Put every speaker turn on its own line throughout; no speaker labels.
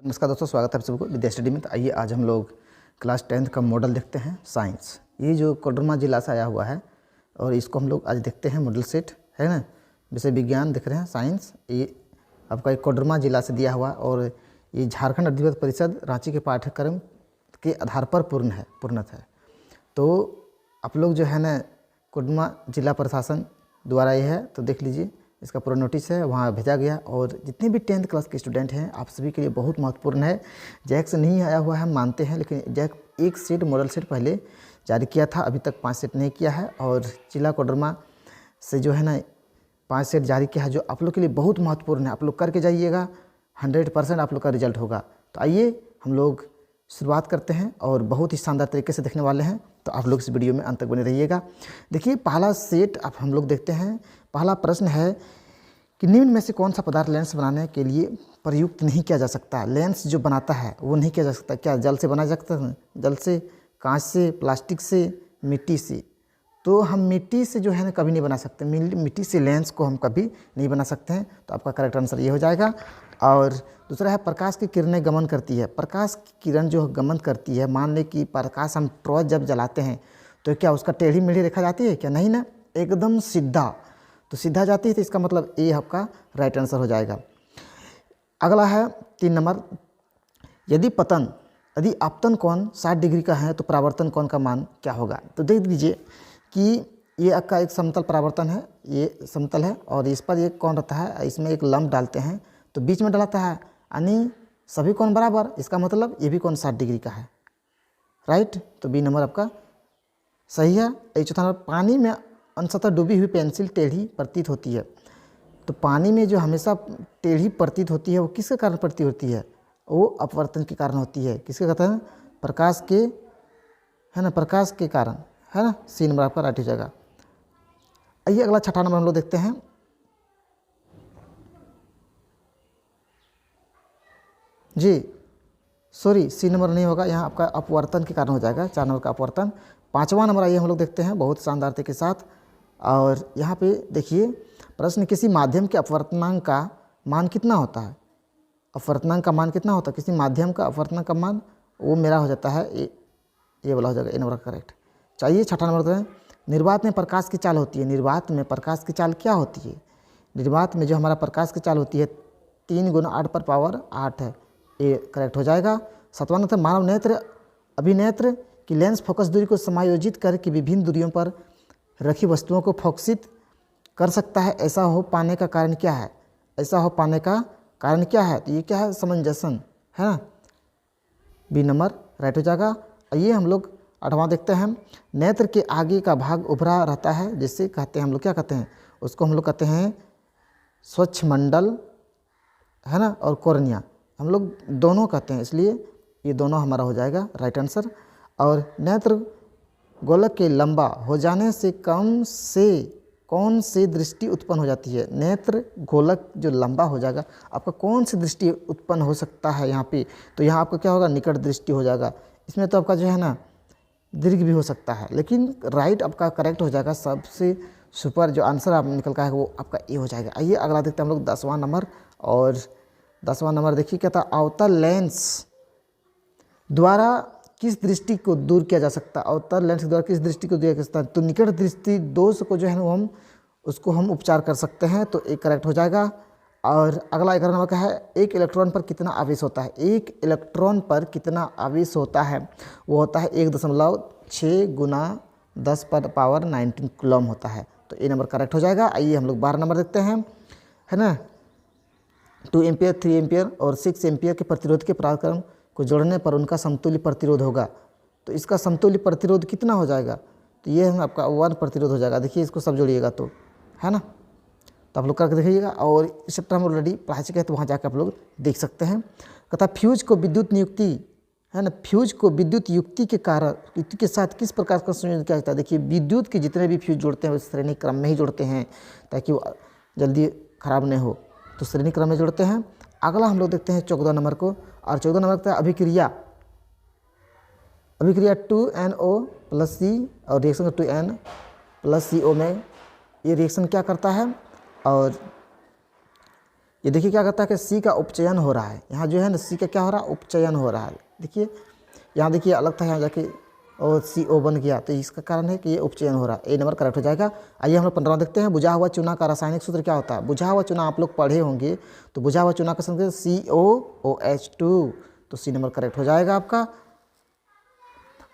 नमस्कार दोस्तों, स्वागत है आप सभी को विद्या स्टडी में। तो आइए आज हम लोग क्लास 10th का मॉडल देखते हैं साइंस। ये जो कोडरमा जिला से आया हुआ है और इसको हम लोग आज देखते हैं। मॉडल सेट है ना, विषय विज्ञान देख रहे हैं साइंस। ये आपका एक कोडरमा जिला से दिया हुआ और ये झारखंड अधिवक्ता परिषद रांची के पाठ्यक्रम के आधार पर पूर्णत है। तो आप लोग जो है ना कोडरमा जिला प्रशासन द्वारा ये है, तो देख लीजिए इसका पूरा नोटिस है, वहाँ भेजा गया। और जितने भी 10th क्लास के स्टूडेंट हैं आप सभी के लिए बहुत महत्वपूर्ण है। जैक से नहीं आया हुआ है, हम मानते हैं, लेकिन जैक एक सेट मॉडल सेट पहले जारी किया था, अभी तक 5 सेट नहीं किया है। और जिला कोडरमा से जो है ना 5 सेट जारी किया है, जो आप लोग के लिए बहुत महत्वपूर्ण है। आप लोग करके जाइएगा, 100% आप लोग का रिजल्ट होगा। तो आइए हम लोग शुरुआत करते हैं और बहुत ही शानदार तरीके से देखने वाले हैं, तो आप लोग इस वीडियो में अंत तक बने रहिएगा। देखिए पहला सेट अब हम लोग देखते हैं। पहला प्रश्न है कि निम्न में से कौन सा पदार्थ लेंस बनाने के लिए प्रयुक्त नहीं किया जा सकता। लेंस जो बनाता है वो नहीं किया जा सकता। क्या जल से बनाया जा सकता है? जल से, कांच से, प्लास्टिक से, मिट्टी से। तो हम मिट्टी से जो है ना कभी नहीं बना सकते, मिट्टी से लेंस को हम कभी नहीं बना सकते हैं। तो आपका करेक्ट आंसर ये हो जाएगा। और दूसरा है प्रकाश की किरणें गमन करती है। प्रकाश की किरण जो गमन करती है, मान लें कि प्रकाश हम टॉर्च जब जलाते हैं तो क्या उसका टेढ़ी मेढ़ी रेखा जाती है? क्या नहीं ना, एकदम सीधा। तो सीधा जाती है, तो इसका मतलब ए आपका राइट आंसर हो जाएगा। अगला है 3 नंबर। यदि आपतन कोण 60 डिग्री का है तो परावर्तन कोण का मान क्या होगा? तो देख लीजिए कि ये आपका एक समतल परावर्तन है, ये समतल है और इस पर एक कोण रहता है, इसमें एक लंब डालते हैं तो बीच में डलाता है, यानी सभी कोण बराबर। इसका मतलब ये भी कोण 60 डिग्री का है, राइट। तो बी नंबर आपका सही है। चौथा नंबर, पानी में अंशतः डूबी हुई पेंसिल टेढ़ी प्रतीत होती है। तो पानी में जो हमेशा टेढ़ी प्रतीत होती है वो किसके कारण प्रतीत होती है? वो अपवर्तन के कारण होती है। किसके कहते हैं? प्रकाश के, है ना, प्रकाश के कारण, है ना। सी नंबर आपका राइट हो जाएगा। आइए अगला 6ठा नंबर हम लोग देखते हैं। जी सॉरी, सी नंबर नहीं होगा, यहाँ आपका अपवर्तन के कारण हो जाएगा। 4 नंबर का अपवर्तन। 5वां नंबर आइए हम लोग देखते हैं बहुत शानदार के साथ। और यहाँ पे देखिए प्रश्न, किसी माध्यम के अपवर्तनांक का मान कितना होता है? अपवर्तनांक का मान कितना होता है किसी माध्यम का? अपवर्तनांक का मान वो मेरा हो जाता है ये वाला हो जाएगा, ए नंबर करेक्ट। चाहिए 6ठा नंबर है, निर्वात में प्रकाश की चाल होती है। निर्वात में प्रकाश की चाल क्या होती है? निर्वात में जो हमारा प्रकाश की चाल होती है 3 × 8 पर पावर 8 है, ये करेक्ट हो जाएगा। 7वां नंबर, मानव नेत्र अभिनेत्र की लेंस फोकस दूरी को समायोजित करके विभिन्न दूरियों पर रखी वस्तुओं को फोकसित कर सकता है। ऐसा हो पाने का कारण क्या है? ऐसा हो पाने का कारण क्या है? तो ये क्या है? समंजसन, है ना। बी नंबर राइट हो जाएगा। ये हम लोग 8वां देखते हैं। नेत्र के आगे का भाग उभरा रहता है, जिससे कहते हैं हम लोग, क्या कहते हैं उसको? हम लोग कहते हैं स्वच्छ मंडल, है ना, और कॉर्निया हम लोग दोनों कहते हैं, इसलिए ये दोनों हमारा हो जाएगा राइट आंसर। और नेत्र गोलक के लंबा हो जाने से कौन सी दृष्टि उत्पन्न हो जाती है? नेत्र गोलक जो लंबा हो जाएगा, आपका कौन सी दृष्टि उत्पन्न हो सकता है यहाँ पे? तो यहाँ आपका क्या होगा? निकट दृष्टि हो जाएगा। इसमें तो आपका जो है ना दीर्घ भी हो सकता है, लेकिन राइट आपका करेक्ट हो जाएगा। सबसे सुपर जो आंसर आप निकल का है वो आपका ए हो जाएगा। आइए अगला देखते हैं हम लोग 10वां नंबर। और 10वां नंबर देखिए क्या था? अवतल लेंस द्वारा किस दृष्टि को दूर किया जा सकता है? अवतल लेंस के द्वारा किस दृष्टि को दूर किया जा सकता है? तो निकट दृष्टि दोष को जो है ना उसको हम उपचार कर सकते हैं, तो एक करेक्ट हो जाएगा। और अगला 11 नंबर का है, एक इलेक्ट्रॉन पर कितना आवेश होता है? एक इलेक्ट्रॉन पर कितना आवेश होता है? वो होता है 1.6 × 10⁻19 कूलम होता है। तो ए नंबर करेक्ट हो जाएगा। आइए हम लोग 12 नंबर देखते हैं, है ना। 2 एम्पियर, 3 एम्पियर और 6 एम्पियर के प्रतिरोध के पराक्रम को जोड़ने पर उनका समतुल्य प्रतिरोध होगा। तो इसका समतुल्य प्रतिरोध कितना हो जाएगा? तो ये आपका 1 प्रतिरोध हो जाएगा। देखिए इसको सब जोड़िएगा तो, है ना। तो आप लोग करके देखिएगा। और इस चैप्टर हम ऑलरेडी पढ़ा चुके हैं, तो वहाँ जाकर आप लोग देख सकते हैं। कहता फ्यूज को विद्युत नियुक्ति, है ना, फ्यूज को विद्युत युक्ति के साथ किस प्रकार का संयोजन किया जाता है? देखिए विद्युत के जितने भी फ्यूज जोड़ते हैं वो श्रेणी क्रम में ही जोड़ते हैं, ताकि वो जल्दी खराब नहीं हो, तो श्रेणी क्रम में जोड़ते हैं। अगला हम लोग देखते हैं 14 नंबर को। और 14 नंबर का अभिक्रिया 2NO + C और रिएक्शन 2N + CO में ये रिएक्शन क्या करता है? और ये देखिए क्या करता है कि सी का उपचयन हो रहा है, यहाँ जो है ना सी का क्या हो रहा है, उपचयन हो रहा है। देखिए यहाँ देखिए अलग था, यहाँ जाके और CO बन गया, तो इसका कारण है कि ये उपचयन हो रहा है। ए नंबर करेक्ट हो जाएगा। आइए हम लोग 15 देखते हैं। बुझा हुआ चूना का रासायनिक सूत्र क्या होता है? बुझा हुआ चूना आप लोग पढ़े होंगे, तो बुझा हुआ चूना का संकेत COOH2, तो सी नंबर करेक्ट हो जाएगा आपका।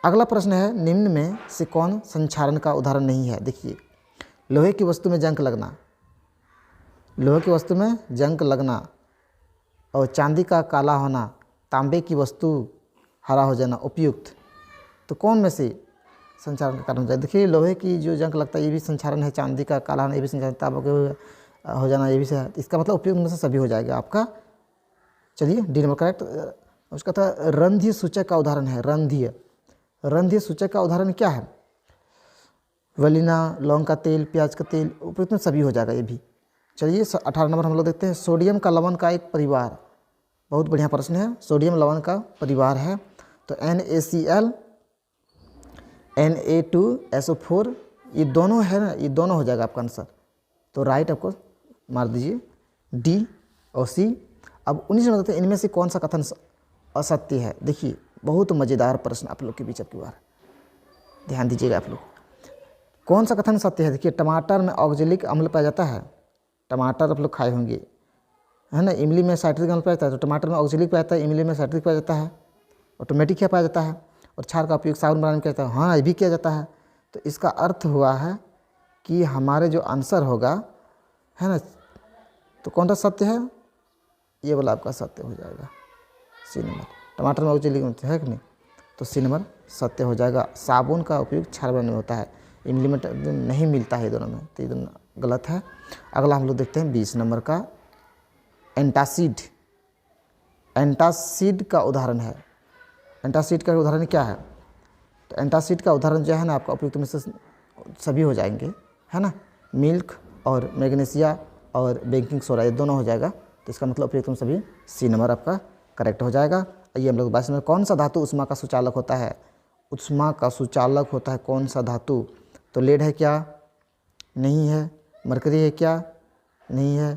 अगला प्रश्न है, निम्न में से कौन संक्षारण का उदाहरण नहीं है? देखिए, लोहे की वस्तु में जंग लगना, लोहे की वस्तु में जंग लगना, और चांदी का काला होना, तांबे की वस्तु हरा हो जाना उपयुक्त, तो कौन में से संचारण का कारण हो जाए? देखिए, लोहे की जो जंग लगता है ये भी संचारण है, चांदी का काला होना ये भी संचारण, तांबे के हो जाना ये भी है, इसका मतलब उपयुक्त में से सभी हो जाएगा आपका। चलिए डी नंबर करेक्ट। उसका था रंध्य सूचक का उदाहरण है, रंध्य, रंध्य सूचक का उदाहरण क्या है? वलिना, लौंग का तेल, प्याज का तेल, उपयुक्त में सभी हो जाएगा ये भी। चलिए 18 नंबर हम लोग देखते हैं। सोडियम का लवण का एक परिवार, बहुत बढ़िया प्रश्न है। सोडियम लवण का परिवार है तो NaCl, Na2SO4, ये दोनों है ना, ये दोनों हो जाएगा आपका आंसर। तो राइट आपको मार दीजिए डी और सी। अब 19 नंबर देखते हैं, इनमें से कौन सा कथन असत्य है? देखिए बहुत मज़ेदार प्रश्न आप लोग के बीच अब की बार, ध्यान दीजिएगा आप लोग। कौन सा कथन सत्य है? देखिए, टमाटर में ऑक्जेलिक अम्ल पाया जाता है, टमाटर आप लोग खाए होंगे है ना। इमली में साइट्रिक अम्ल पाया जाता है, तो टमाटर में ऑक्जेलिक पाया जाता है, इमली में साइट्रिक पाया जाता है, ऑटोमेटिक क्या पाया जाता है, और क्षार का उपयोग साबुन बनाने में किया जाता है, हाँ ये भी किया जाता है। तो इसका अर्थ हुआ है कि हमारे जो आंसर होगा है ना, तो कौन सा सत्य है? ये वाला आपका सत्य हो जाएगा, सी नंबर। टमाटर में ऑक्जेलिक है कि नहीं, तो सी नंबर सत्य हो जाएगा। साबुन का उपयोग क्षार बनाने में होता है, इमली में नहीं मिलता है दोनों में, तो ये दोनों गलत है। अगला हम लोग देखते हैं 20 नंबर का, एंटासिड। एंटासिड का उदाहरण है, एंटासिड का उदाहरण क्या है? तो एंटासिड का उदाहरण जो है ना आपका उपयुक्त में से सभी हो जाएंगे है ना। मिल्क और मैग्नीशिया और बेकिंग सोडा ये दोनों हो जाएगा, तो इसका मतलब उपयुक्त में सभी सी नंबर आपका करेक्ट हो जाएगा। आइए हम लोग 22 नंबर, कौन सा धातु उष्मा का सुचालक होता है? उष्मा का सुचालक होता है कौन सा धातु? तो लेड है क्या? नहीं है। मरकरी है क्या? नहीं है,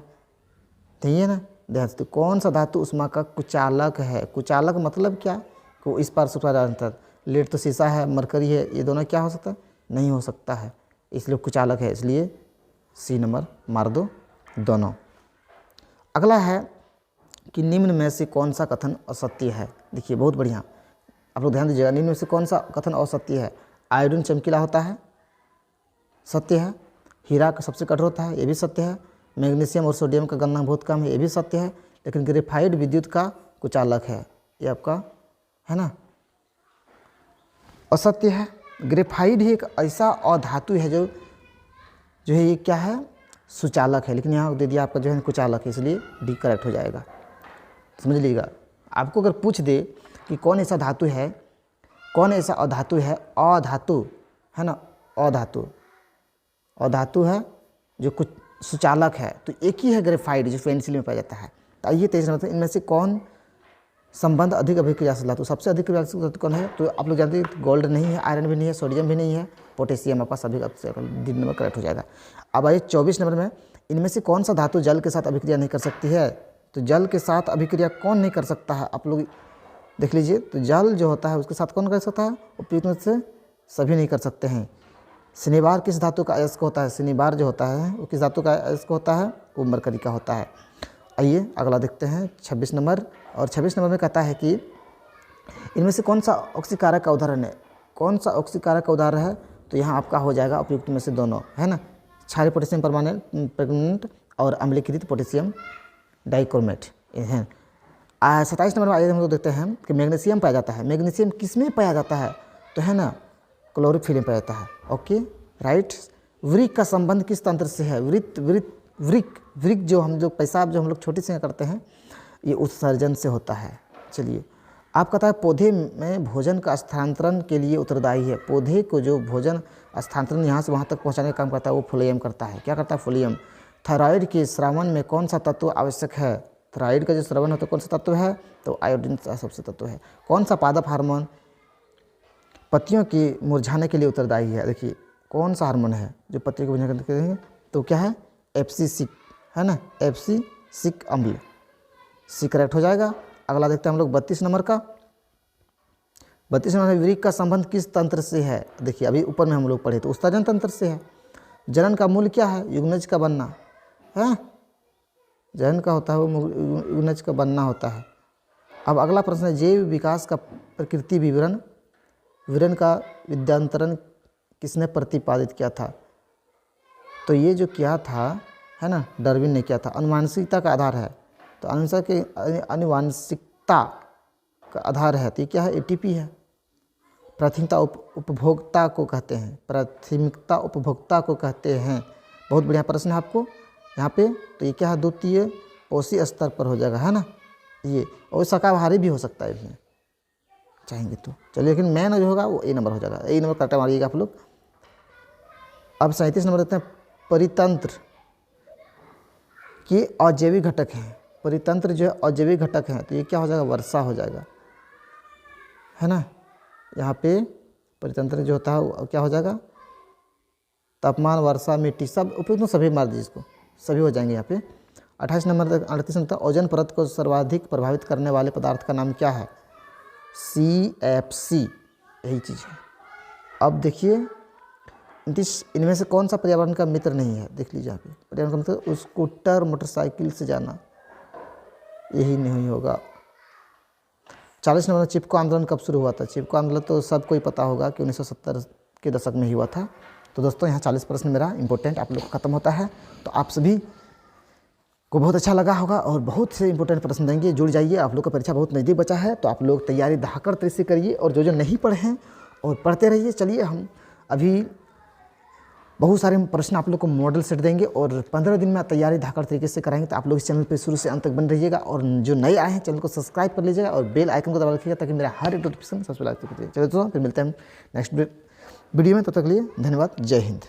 नहीं है ना। ध्यान से, कौन सा धातु उष्मा का कुचालक है? कुचालक मतलब क्या? को इस पार सुपार अंतर, लेड तो शीशा है, मरकरी है, ये दोनों क्या हो सकता है? नहीं हो सकता है, इसलिए कुचालक है, इसलिए सी नंबर मार दो दोनों। अगला है कि निम्न में से कौन सा कथन असत्य है? देखिए बहुत बढ़िया, आप लोग ध्यान दीजिएगा, निम्न में से कौन सा कथन असत्य है? आयोडीन चमकीला होता है, सत्य है। हीरा का सबसे कठोर होता है, ये भी सत्य है। मैग्नीशियम और सोडियम का गलना बहुत कम है, ये भी सत्य है। लेकिन ग्रेफाइट विद्युत का कुचालक है, ये आपका है ना असत्य है। ग्रेफाइट ही एक ऐसा अधातु है जो है ये क्या है? सुचालक है, लेकिन यहाँ दे दिया आपका जो है कुचालक है, इसलिए डी करेक्ट हो जाएगा। समझ लीजिएगा, आपको अगर पूछ दे कि कौन ऐसा धातु है, कौन ऐसा अधातु है, अधातु है ना, अधातु, अधातु है जो कुछ सुचालक है, तो एक ही है ग्रेफाइट जो पेंसिल में पाया जाता है। तो आइए 23 नंबर, इनमें से कौन संबंध अधिक अभिक्रियाशील धातु? सबसे अधिक क्रियाशील धातु कौन है? तो आप लोग जानते हैं गोल्ड नहीं है, आयरन भी नहीं है, सोडियम भी नहीं है, पोटेशियम आपका सभी डी नंबर करेक्ट हो जाएगा। अब आइए 24 नंबर में, इनमें से कौन सा धातु जल के साथ अभिक्रिया नहीं कर सकती है? तो जल के साथ अभिक्रिया कौन नहीं कर सकता है? आप लोग देख लीजिए, तो जल जो होता है उसके साथ कौन कर सकता है? उपयुक्त में से सभी नहीं कर सकते हैं। शनिवार किस धातु का अयस्क होता है? शनिवार जो होता है वो किस धातु का अयस्क होता है? वो मरकरी का होता है। आइए अगला देखते हैं 26 नंबर, और 26 नंबर में कहता है कि इनमें से कौन सा ऑक्सीकारक का उदाहरण है? कौन सा ऑक्सीकारक का उदाहरण है? तो यहाँ आपका हो जाएगा उपयुक्त में से दोनों, है ना। क्षारीय पोटेशियम परमानेंट और अम्लीकृत पोटेशियम डाइक्रोमेट हैं। 27 नंबर में आइए हम लोग देखते हैं कि मैग्नीशियम पाया जाता है। मैग्नीशियम किस में पाया जाता है? तो है ना क्लोरोफिल में पाया जाता है। Okay right. वृक्क का संबंध किस तंत्र से है? वृक्क जो पेशाब जो हम लोग छोटी से करते हैं, ये उत्सर्जन से होता है। चलिए, आप कहता है पौधे में भोजन का स्थानांतरण के लिए उत्तरदायी है। पौधे को जो भोजन स्थानांतरण यहाँ से वहाँ तक पहुँचाने का काम करता है वो फ्लोएम करता है। क्या करता है? फ्लोएम। थायराइड के स्रावन में कौन सा तत्व आवश्यक है? थायराइड का जो स्रावन होता है कौन सा तत्व है? तो आयोडीन सबसे तत्व है। कौन सा पादप हार्मोन पत्तियों के मुरझाने के लिए उत्तरदायी है? देखिए कौन सा हार्मोन है जो पत्तियों को मुरझाने के लिए? तो क्या है? FCC है ना, FCC सिक अम्ल, सी करेक्ट हो जाएगा। अगला देखते हैं हम लोग 32 नंबर का। 32 नंबर में वृक्क का संबंध किस तंत्र से है? देखिए अभी ऊपर में हम लोग पढ़े तो उत्सर्जन तंत्र से है। जनन का मूल क्या है? युग्मज का बनना है। जनन का होता है वो युग्मज का बनना होता है। अब अगला प्रश्न है जैव विकास का प्रकृति विवरण, विवरण का विद्यांतरण किसने प्रतिपादित किया था? तो ये जो किया था है ना, डार्विन ने किया था। अनुवांशिकता का आधार है, तो आंसर के अनुवांशिकता का आधार है तो ये क्या है? एटीपी है। प्राथमिकता उपभोक्ता को कहते हैं, प्राथमिकता उपभोक्ता को कहते हैं। बहुत बढ़िया प्रश्न है आपको यहाँ पे। तो ये क्या है? द्वितीय पोषी स्तर पर हो जाएगा, है ना ये। और शाकाहारी भी हो सकता है इसमें चाहेंगे तो। चलिए लेकिन मैन जो होगा वो ए नंबर हो जाएगा। ए नंबर करेक्ट मारिएगा आप लोग। अब 37 नंबर देते हैं परितंत्र के अजैविक घटक हैं। परितंत्र जो है अजैविक घटक हैं तो ये क्या हो जाएगा? वर्षा हो जाएगा, है ना। यहाँ पे परितंत्र जो होता है वो क्या हो जाएगा? तापमान, वर्षा, मिट्टी, सब उपयुक्त तो सभी मार दीजिए इसको, सभी हो जाएंगे यहाँ पे। 28 नंबर तक 38 नंबर तक ओजोन परत को सर्वाधिक प्रभावित करने वाले पदार्थ का नाम क्या है? CFC, यही चीज़ है। अब देखिए इनमें से कौन सा पर्यावरण का मित्र नहीं है? देख लीजिए यहाँ पे पर्यावरण का मित्र स्कूटर मोटरसाइकिल से जाना, यही नहीं होगा। 40 नंबर चिपको आंदोलन कब शुरू हुआ था? चिपको आंदोलन तो सबको ही पता होगा कि 1970 के दशक में ही हुआ था। तो दोस्तों यहाँ 40 प्रश्न मेरा इंपॉर्टेंट आप लोग को खत्म होता है। तो आप सभी को बहुत अच्छा लगा होगा और बहुत से इंपॉर्टेंट प्रश्न देंगे। जुड़ जाइए, आप लोग का परीक्षा बहुत नज़दीक बचा है तो आप लोग तैयारी धाकर तरीके से करिए और जो नहीं पढ़े हैं और पढ़ते रहिए। चलिए हम अभी बहुत सारे प्रश्न आप लोग को मॉडल सेट देंगे और 15 दिन में तैयारी धाकर तरीके से कराएंगे। तो आप लोग इस चैनल पे शुरू से अंत तक बन रहिएगा और जो नए आए हैं चैनल को सब्सक्राइब कर लीजिएगा और बेल आइकन को दबा रखिएगा ताकि मेरा हर एक नोटिफिकेशन सबसे पहले आपको। चलिए दोस्तों फिर मिलते हैं नेक्स्ट वीडियो में, तब तक के लिए धन्यवाद। जय हिंद।